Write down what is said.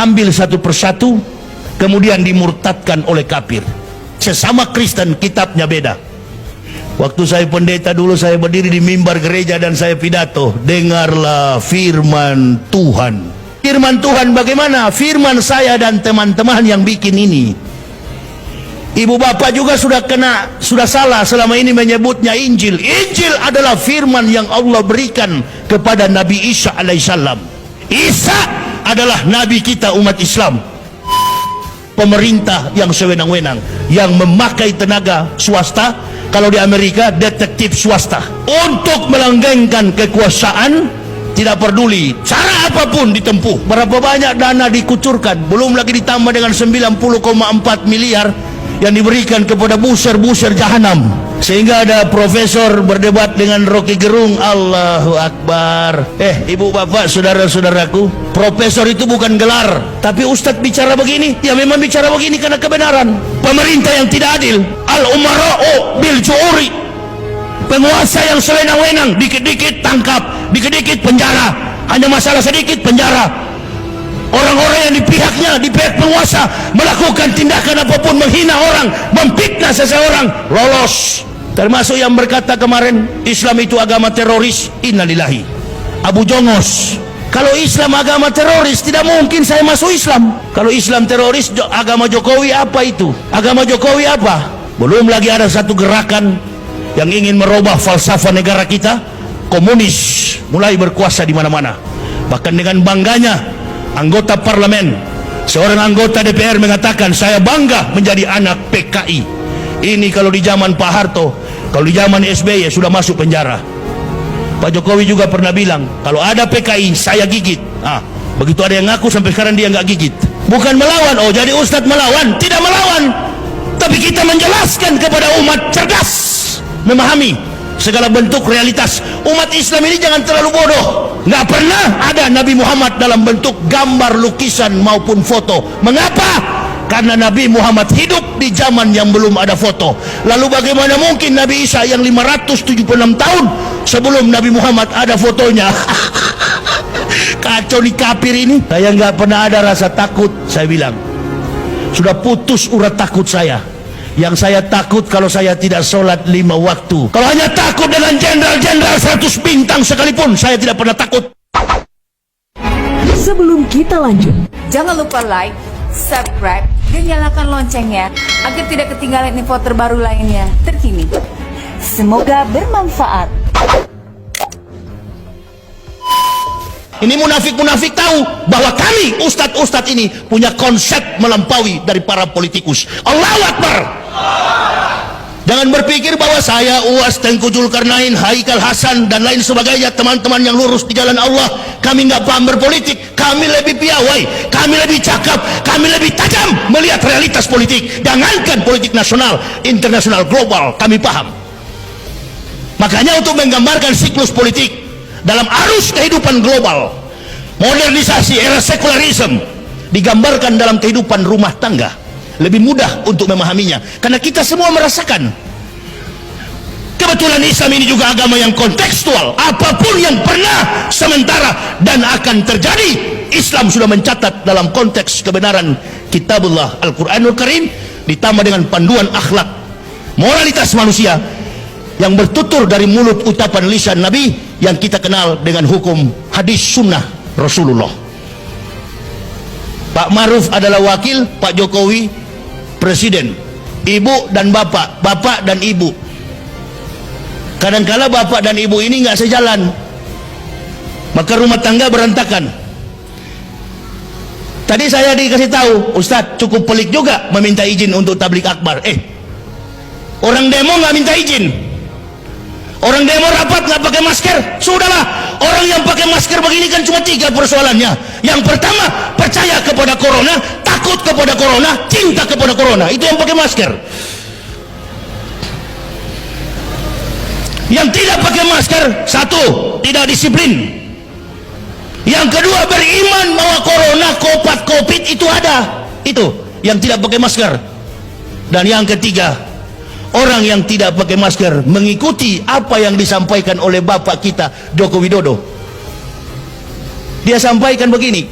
diambil satu persatu, kemudian dimurtadkan oleh kafir. Sesama Kristen, kitabnya beda. Waktu saya pendeta dulu, saya berdiri di mimbar gereja dan saya pidato, dengarlah firman Tuhan. Firman Tuhan bagaimana? Firman saya dan teman-teman yang bikin ini. Ibu bapak juga sudah salah selama ini menyebutnya Injil. Injil adalah firman yang Allah berikan kepada Nabi Isa alaihissalam. Isa adalah nabi kita umat Islam. Pemerintah yang sewenang-wenang, yang memakai tenaga swasta, kalau di Amerika detektif swasta, untuk melanggengkan kekuasaan, tidak peduli cara apapun ditempuh. Berapa banyak dana dikucurkan, belum lagi ditambah dengan 90,4 miliar yang diberikan kepada buser-buser jahanam. Sehingga ada profesor berdebat dengan Rocky Gerung. Allahu Akbar. Ibu bapak, saudara-saudaraku, profesor itu bukan gelar. Tapi ustadz bicara begini, ya memang bicara begini karena kebenaran. Pemerintah yang tidak adil, al-umara'u bil ju'uri, penguasa yang sewenang-wenang, dikit-dikit tangkap, dikit-dikit penjara, hanya masalah sedikit penjara. Orang-orang yang di pihak penguasa melakukan tindakan apapun, menghina orang, memfitnah seseorang, lolos. Termasuk yang berkata kemarin Islam itu agama teroris, innalillahi. Abu Jongos, kalau Islam agama teroris, tidak mungkin saya masuk Islam. Kalau Islam teroris, agama Jokowi apa itu? Agama Jokowi apa? Belum lagi ada satu gerakan yang ingin merubah falsafah negara kita, komunis, mulai berkuasa di mana-mana. Bahkan dengan bangganya anggota parlemen, seorang anggota DPR mengatakan, saya bangga menjadi anak PKI. Ini kalau di zaman Pak Harto, kalau di zaman SBY sudah masuk penjara. Pak Jokowi juga pernah bilang, kalau ada PKI saya gigit. Begitu ada yang ngaku sampai sekarang dia nggak gigit. Bukan melawan, jadi Ustadz melawan. Tidak melawan, tapi kita menjelaskan kepada umat cerdas, memahami segala bentuk realitas. Umat Islam ini jangan terlalu bodoh. Nggak pernah ada Nabi Muhammad dalam bentuk gambar, lukisan maupun foto. Mengapa? Karena Nabi Muhammad hidup di zaman yang belum ada foto. Lalu bagaimana mungkin Nabi Isa yang 576 tahun sebelum Nabi Muhammad ada fotonya? Kacau nih kafir ini. Saya nggak pernah ada rasa takut. Saya bilang, sudah putus urat takut saya. Yang saya takut kalau saya tidak sholat 5 waktu. Kalau hanya takut dengan jenderal-jenderal 100 bintang sekalipun, saya tidak pernah takut. Sebelum kita lanjut, jangan lupa like, subscribe, dan nyalakan loncengnya agar tidak ketinggalan info terbaru lainnya terkini. Semoga bermanfaat. Ini munafik-munafik tahu bahwa kami ustadz-ustadz ini punya konsep melampaui dari para politikus. Allahu Akbar. Jangan berpikir bahwa saya, Uwas, Tengku Zulkarnain, Haikal Hasan dan lain sebagainya, teman-teman yang lurus di jalan Allah, kami nggak paham berpolitik. Kami lebih piawai, kami lebih cakap, kami lebih tajam melihat realitas politik. Jangankan politik nasional, internasional, global, kami paham. Makanya untuk menggambarkan siklus politik dalam arus kehidupan global, modernisasi, era sekularisme digambarkan dalam kehidupan rumah tangga, lebih mudah untuk memahaminya karena kita semua merasakan. Kebetulan Islam ini juga agama yang kontekstual. Apapun yang pernah, sementara, dan akan terjadi, Islam sudah mencatat dalam konteks kebenaran Kitabullah Al-Quranul Karim, ditambah dengan panduan akhlak moralitas manusia yang bertutur dari mulut ucapan lisan Nabi yang kita kenal dengan hukum hadis sunnah Rasulullah. Pak Maruf adalah wakil, Pak Jokowi presiden. Ibu dan bapak, bapak dan ibu. Kadangkala bapak dan ibu ini nggak sejalan, maka rumah tangga berantakan. Tadi saya dikasih tahu, Ustadz cukup pelik juga meminta izin untuk tablik akbar. Orang demo nggak minta izin, orang demo rapat nggak pakai masker. Sudahlah, orang yang pakai masker begini kan cuma 3 persoalannya. Yang pertama, percaya kepada corona, takut kepada corona, cinta kepada corona. Itu yang pakai masker. Yang tidak pakai masker, 1, tidak disiplin. Yang kedua, beriman bahwa corona, covid itu ada. Itu yang tidak pakai masker. Dan yang ketiga, orang yang tidak pakai masker mengikuti apa yang disampaikan oleh bapak kita Joko Widodo. Dia sampaikan begini,